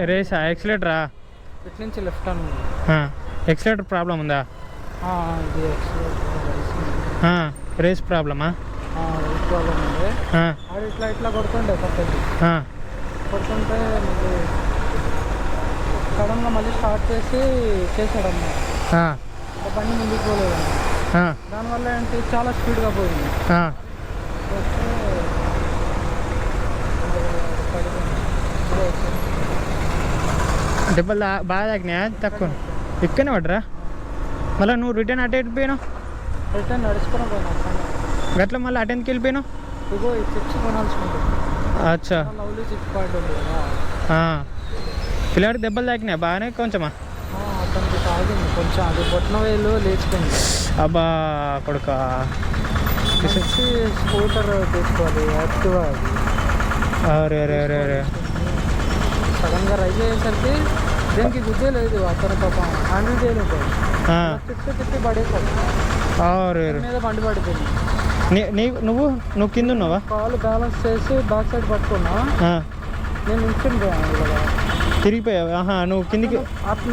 రేసా ఎక్సిలేటరా? ఇటు నుంచి లెఫ్ట్ అని ఎక్సిలేటర్ ప్రాబ్లం ఉందా? ఇది ఎక్సిలేటర్ రేస్ ప్రాబ్లమా? రేస్ ప్రాబ్లం ఉంది. అది ఇట్లా కొడుతుండే పక్కకి కొడుతుంటే మళ్ళీ సడన్గా మళ్ళీ స్టార్ట్ చేసాడమ్మా. బండి ముందుకు పోలేదమ్మా. దానివల్ల ఏంటి చాలా స్పీడ్గా పోయింది. దెబ్బలు బాగా తాకినాయా? తక్కువ ఇక్కడనే పడరా? మళ్ళీ నువ్వు రిటర్న్ అటు వెళ్ళిపోయినావు? రిటర్న్ నడుచుకుని పోయినా గట్ల మళ్ళీ అటు ఎందుకు వెళ్ళిపోయినావు? ఇగో ఈ చిప్స్ కొనాల్సుకుంటుంది. అచ్చా, లవ్లీ చిప్స్ పాయింట్ ఉంది కదా. పిల్లాడికి దెబ్బలు తాకినాయా బాగానే కొంచెమా? అతనికి తాగింది కొంచెం, అది బొట్టిన వేలు లేచిపోయింది. అబ్బా కొడుక, స్కూటర్ తీసుకోవాలి యాక్టివా. అరే అరే అరే అరే, సడన్గా రైజ్ అయ్యేసరికి దేనికి గుద్దే లేదు. అతను పాపం హ్యాండిల్ చేయలేదు. తిప్పి పడేసాడు. మీద బండి పడిపోయింది. నువ్వు కింద ఉన్నావా? కాలు బ్యాలెన్స్ చేసి బ్యాక్ సైడ్ పట్టుకున్నా. నేను నిల్చుని పోయాను ఇలాగా. తిరిగిపోయావా? నువ్వు కిందికి?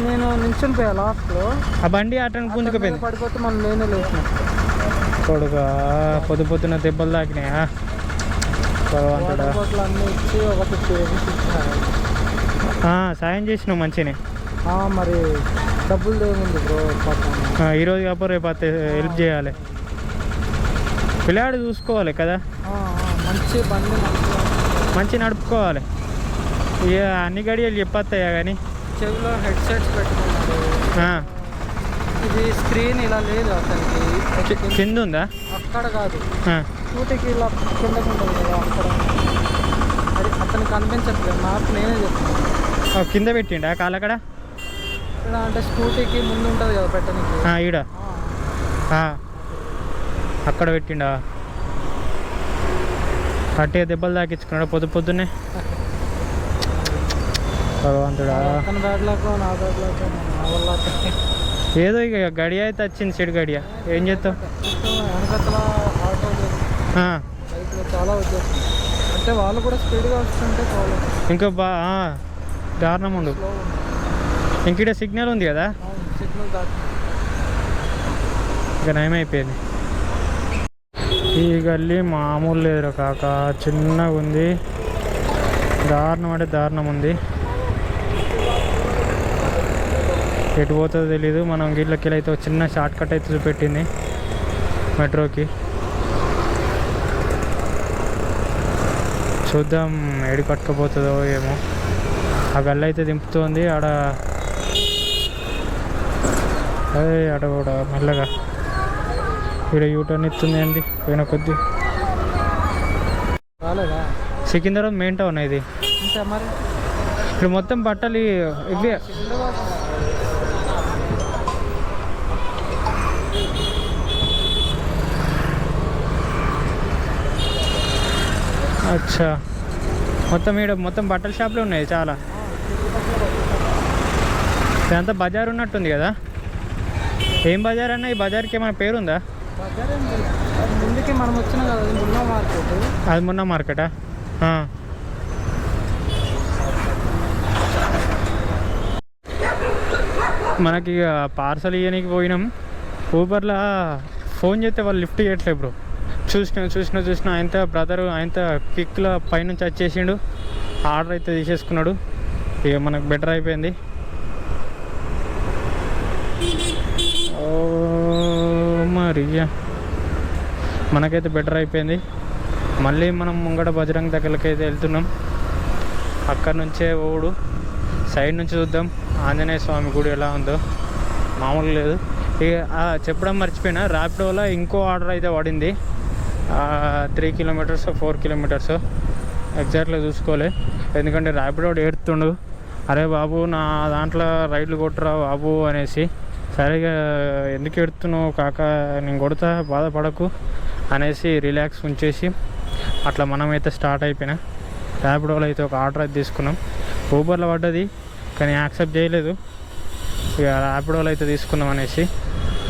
నేను నిల్చుని పోయా లాస్ట్లో. ఆ బండి అటెండ్ గుంజుకుపోయింది. పడిపోతే మనం నేనే లేచిన కొడుక, పొద్దున దెబ్బలు తాకినాయా? అన్నీ ఇచ్చి ఒక 50 రూపీస్ ఇచ్చాను. సాయం చేసినావు మంచిగానే. మరి డబ్బులు ఏముంది బ్రో, ఈరోజు కాకపోతే రేపు హెల్ప్ చేయాలి. పిల్లాడు చూసుకోవాలి కదా, మంచి బండి మంచి నడుపుకోవాలి. ఇక అన్ని గడియలు చెప్పొస్తాయా కానీ. చెవిలో హెడ్సెట్స్ పెట్టుకున్నాడు. ఇది స్క్రీన్ ఇలా లేదు అతనికి. కింద ఉందా? అక్కడ కాదు, స్కూటీకి ఇలా కిందకు ఉంటుంది కదా అక్కడ. అది అతనికి కనిపించట్లేదు, నాకు నేనే చెప్తాను. కింద పెట్టిండా కాలక్కడ? ఇక్కడ అంటే స్కూటీకి ముందు ఉంటుంది కదా పెట్టడానికి. ఈడ అక్కడ పెట్టిండా? అట్టే దెబ్బలు తాకించుకున్నాడు పొద్దున్నే. భగవంతుడా, ఏదో ఇక గడియ అయితే వచ్చింది, చెడు గడియ. ఏం చేస్తావు? చాలా వచ్చేస్తుంది అంటే వాళ్ళు కూడా స్పీడ్గా వస్తుంటే ఇంకా దారుణం ఉండు. ఇంకడ సిగ్నల్ ఉంది కదా, సిగ్నల్ దాటి ఇక నయమైపోయింది. ఈ గల్లీ మామూలు లేదురా కాక, చిన్నగా ఉంది. దారుణం అంటే దారుణం ఉంది. ఎటు పోతుందో తెలీదు. మనం గిళ్ళకి అయితే చిన్న షార్ట్ కట్ అయితే చూపెట్టింది మెట్రోకి. చూద్దాం ఏడి పట్టుకపోతుందో ఏమో. ఆ గల్లి అయితే దింపుతుంది ఆడ. ఆడ కూడా మెల్లగా ఇక్కడ యూటర్న్ ఇస్తుంది అండి పోయిన కొద్ది. సికింద్రాబాద్ మెయిన్ టౌన్ ఇది. ఇక్కడ మొత్తం బట్టలు ఇవి. అచ్చా, మొత్తం బట్టల షాపులు ఉన్నాయి చాలా. ఇదంతా బజార్ ఉన్నట్టుంది కదా. ఏం బజార్ అన్న? ఈ బజార్కి ఏమైనా పేరుందా? ముందుకి మనం వచ్చిన కదా, మున్నా మార్కెట్. అది మున్నా మార్కెటా? మనకి ఇక పార్సల్ ఇవ్వడానికి పోయినాం. ఊబర్లో ఫోన్ చేస్తే వాళ్ళు లిఫ్ట్ చేయట్లేదు బ్రో. చూసిన ఆయన బ్రదరు ఆయన క్విక్లో పైనుంచి వచ్చేసిండు. ఆర్డర్ అయితే తీసేసుకున్నాడు. ఇక మనకు బెటర్ అయిపోయింది. మరి మనకైతే బెటర్ అయిపోయింది. మళ్ళీ మనం ముంగడ బజరంగ్ దగ్గరకి అయితే వెళ్తున్నాం. అక్కడి నుంచే ఓడు సైడ్ నుంచి చూద్దాం ఆంజనేయ స్వామి గుడి ఎలా ఉందో. మామూలు లేదు. ఇక చెప్పడం మర్చిపోయినా, ర్యాపిడోలో ఇంకో ఆర్డర్ అయితే పడింది. 3 కిలోమీటర్స్ 4 కిలోమీటర్స్ ఎగ్జాక్ట్గా చూసుకోలే. ఎందుకంటే ర్యాపిడో ఏడుతుండు, అరే బాబు నా దాంట్లో రైడ్లు కొట్టురా బాబు అనేసి. సరిగా ఎందుకు ఎడుతున్నావు కాక, నేను కొడతా బాధపడకు అనేసి రిలాక్స్ ఉంచేసి అట్లా మనమైతే స్టార్ట్ అయిపోయినా. ర్యాపిడోలో అయితే ఒక ఆర్డర్ అయితే తీసుకున్నాం. ఊబర్లో పడ్డది కానీ యాక్సెప్ట్ చేయలేదు. ఇక ర్యాపిడోలో అయితే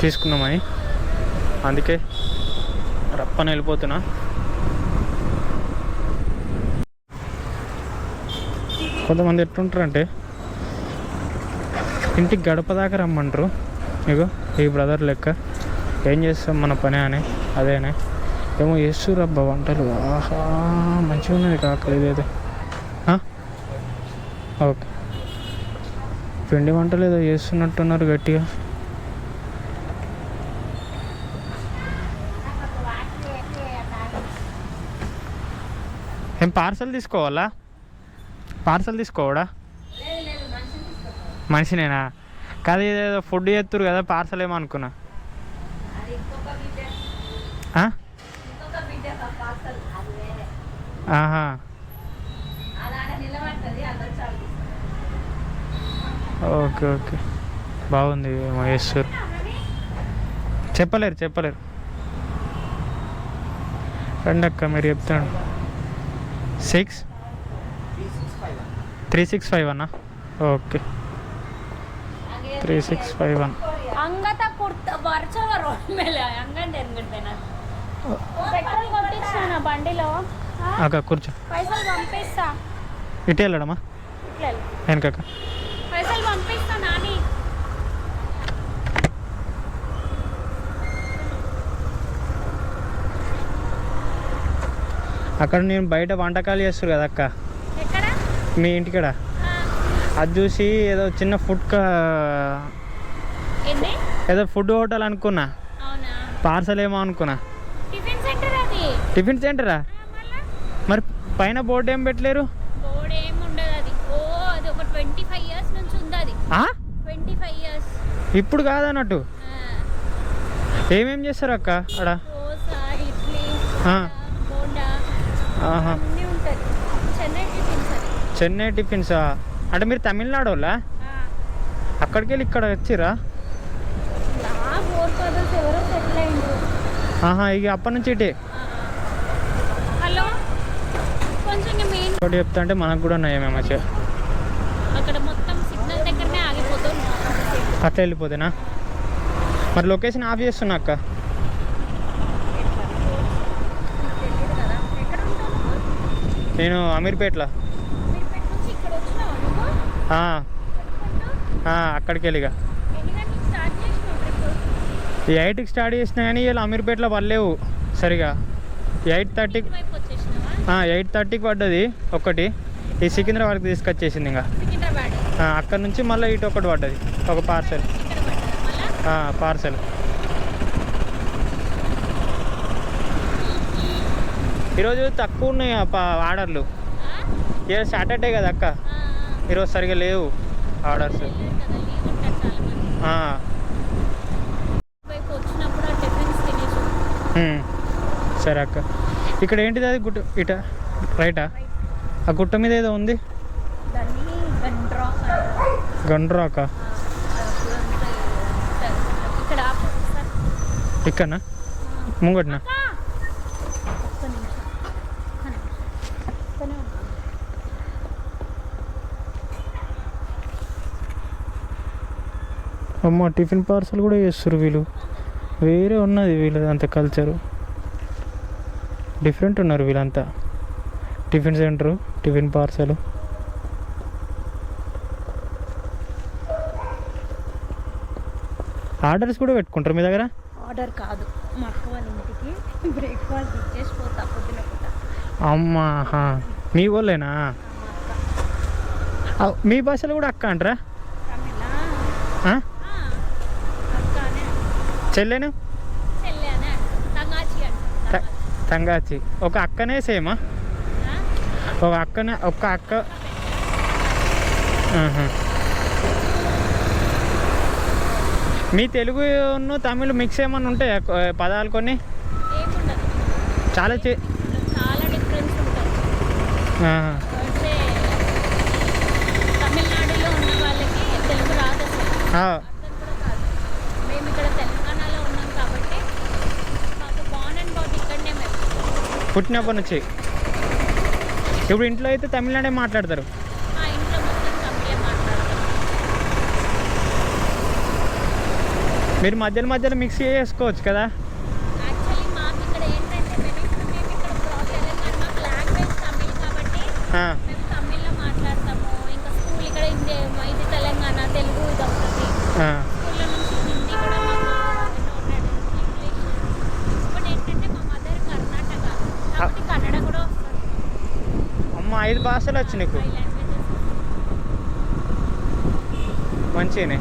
తీసుకున్నామని అందుకే రప్పని వెళ్ళిపోతున్నా. కొంతమంది ఎట్లుంటారంటే ఇంటికి గడప దాకా రమ్మంటారు. ఇగో ఈ బ్రదర్ లెక్క ఏం చేస్తాం మన పని అని అదేనే ఏమో చేస్తురబ్బా వంటలు. ఆహా మంచిగా ఉన్నది కాకలు ఇదేదో. ఓకే పిండి వంటలు ఏదో చేస్తున్నట్టున్నారు గట్టిగా. ఏం పార్సల్ తీసుకోవాలా? పార్సల్ తీసుకోవడా? మనిషినేనా? కాదు ఏదో ఫుడ్ చేస్తురు కదా పార్సల్ ఏమో అనుకున్నా. ఆహా ఓకే ఓకే బాగుంది మహేశ్వర్. చెప్పలేరు రండి అక్క మీరు చెప్తాను. 365 అన్నా. ఓకే 3651 బండిలో అక్క కూర్చో. పైసలు పంపిస్తా. ఇటు వెళ్ళడమా వెనకక్క? పైసలు పంపిస్తా నాని. అక్కడ నేను బయట వంటకాలు చేస్తారు కదా అక్క ఎక్కడ? మీ ఇంటికాడ. అది చూసి ఏదో చిన్న ఏదో ఫుడ్ హోటల్ అనుకున్నా. అవునా? పార్సల్ ఏమో అనుకున్నా. టిఫిన్ సెంటర్ అది. టిఫిన్ సెంటరా? మరి పైన బోర్డు ఏం పెట్టలేరు? బోర్డు ఏమి ఉండదు అది. అది ఒక 25 years నుంచి ఉంది అది. 25 years. ఇప్పుడు కాదన్నట్టు. ఏమేం చేస్తారు అక్క అక్కడ? దోస, ఇడ్లీ, బోండా అన్నీ ఉంటాయి. చెన్నై టిఫిన్స్ అది. చెన్నై టిఫిన్సా? అంటే మీరు తమిళనాడు వాళ్ళా? అక్కడికి వెళ్ళి ఇక్కడ వచ్చిరా? ఎవరో సెటిల్ అయిండు. ఇక అప్పటి నుంచి ఇటే. హలో కొంచెం మెయిన్ ఒకటి చెప్తా అంటే మనకు కూడా ఉన్నాయేమో మంచిగా. అక్కడ మొత్తం సిగ్నల్ దగ్గరనే ఆగిపోతుంది. అట్లా వెళ్ళిపోతేనా? మరి లొకేషన్ ఆఫ్ చేస్తున్నా అక్క. నేను అమీర్పేటలో. అక్కడికి వెళ్ళిగా 8కి స్టార్ట్ చేసినా కానీ వీళ్ళు అమీర్పేటలో పడలేవు సరిగా. 8:30కి పడ్డది ఒకటి. ఈ సికింద్రాబాద్కి తీసుకొచ్చేసింది. ఇంకా అక్కడ నుంచి మళ్ళీ ఇటు ఒకటి పడ్డది ఒక పార్సల్. ఈరోజు తక్కువ ఉన్నాయి ఆర్డర్లు. ఈరోజు సాటర్డే కదా అక్క, ఈరోజు సరిగా లేవు ఆర్డర్స్. సరే అక్క. ఇక్కడ ఏంటిది అది గుట్ట? ఇట రైటా? ఆ గుట్ట మీద ఏదో ఉంది. గండ్రాక ఇక్కడనా ముంగట్నా? అమ్మ టిఫిన్ పార్సల్ కూడా చేస్తారు వీళ్ళు. వేరే ఉన్నది వీళ్ళదంతా కల్చరు. డిఫరెంట్ ఉన్నారు వీళ్ళంతా. Tiffin centre, tiffin parcel. Orders కూడా పెట్టుకుంటారు మీ దగ్గర? ఆర్డర్ కాదు, మా అక్క వాళ్ళ ఇంటికి బ్రేక్ఫాస్ట్ ఇచ్చేసి పోతా పొద్దున పూట. అమ్మా మీ వాళ్ళేనా? మీ భాషలో కూడా అక్క అంటారా? చెల్లెను తంగాచి. ఒక అక్కనే సేమా? ఒక అక్క. మీ తెలుగు తమిళ్ మిక్స్ ఏమన్నా ఉంటాయా పదాలు? కొన్ని చాలా డిఫరెన్స్ ఉంటుంది. తమిళనాడులో ఉన్న వాళ్ళకి తెలుగు రాదు అసలు. మేము ఇక్కడ తెలంగాణలో ఉన్నాం కాబట్టి మాకు బాన్ అండ్ బాట్ ఇక్కడనే. మేము పుట్టినప్పటి నుంచి. ఇప్పుడు ఇంట్లో అయితే తమిళనాడే మాట్లాడతారు. మా ఇంట్లో మొత్తం తమిళే మాట్లాడతారు. మీరు మధ్యలో మిక్స్ చేసుకోవచ్చు కదా? యాక్చువల్లీ మాకు ఇక్కడ ఏంటంటే మేము ఇక్కడ తెలంగాణ, మాకు లాంగ్వేజ్ తమిళ్ కాబట్టి మేము తమిళ్లో మాట్లాడతాము. స్కూల్లో నుంచి హిందీ కూడా మాకు noted, ఇంగ్లీష్. ఇప్పుడు ఏంటంటే మా మదర్ కర్ణాటక కాబట్టి కన్నడ కూడా వస్తుంది. అమ్మ 5 భాషలు వచ్చు నీకు 5 languages. మంచిగానే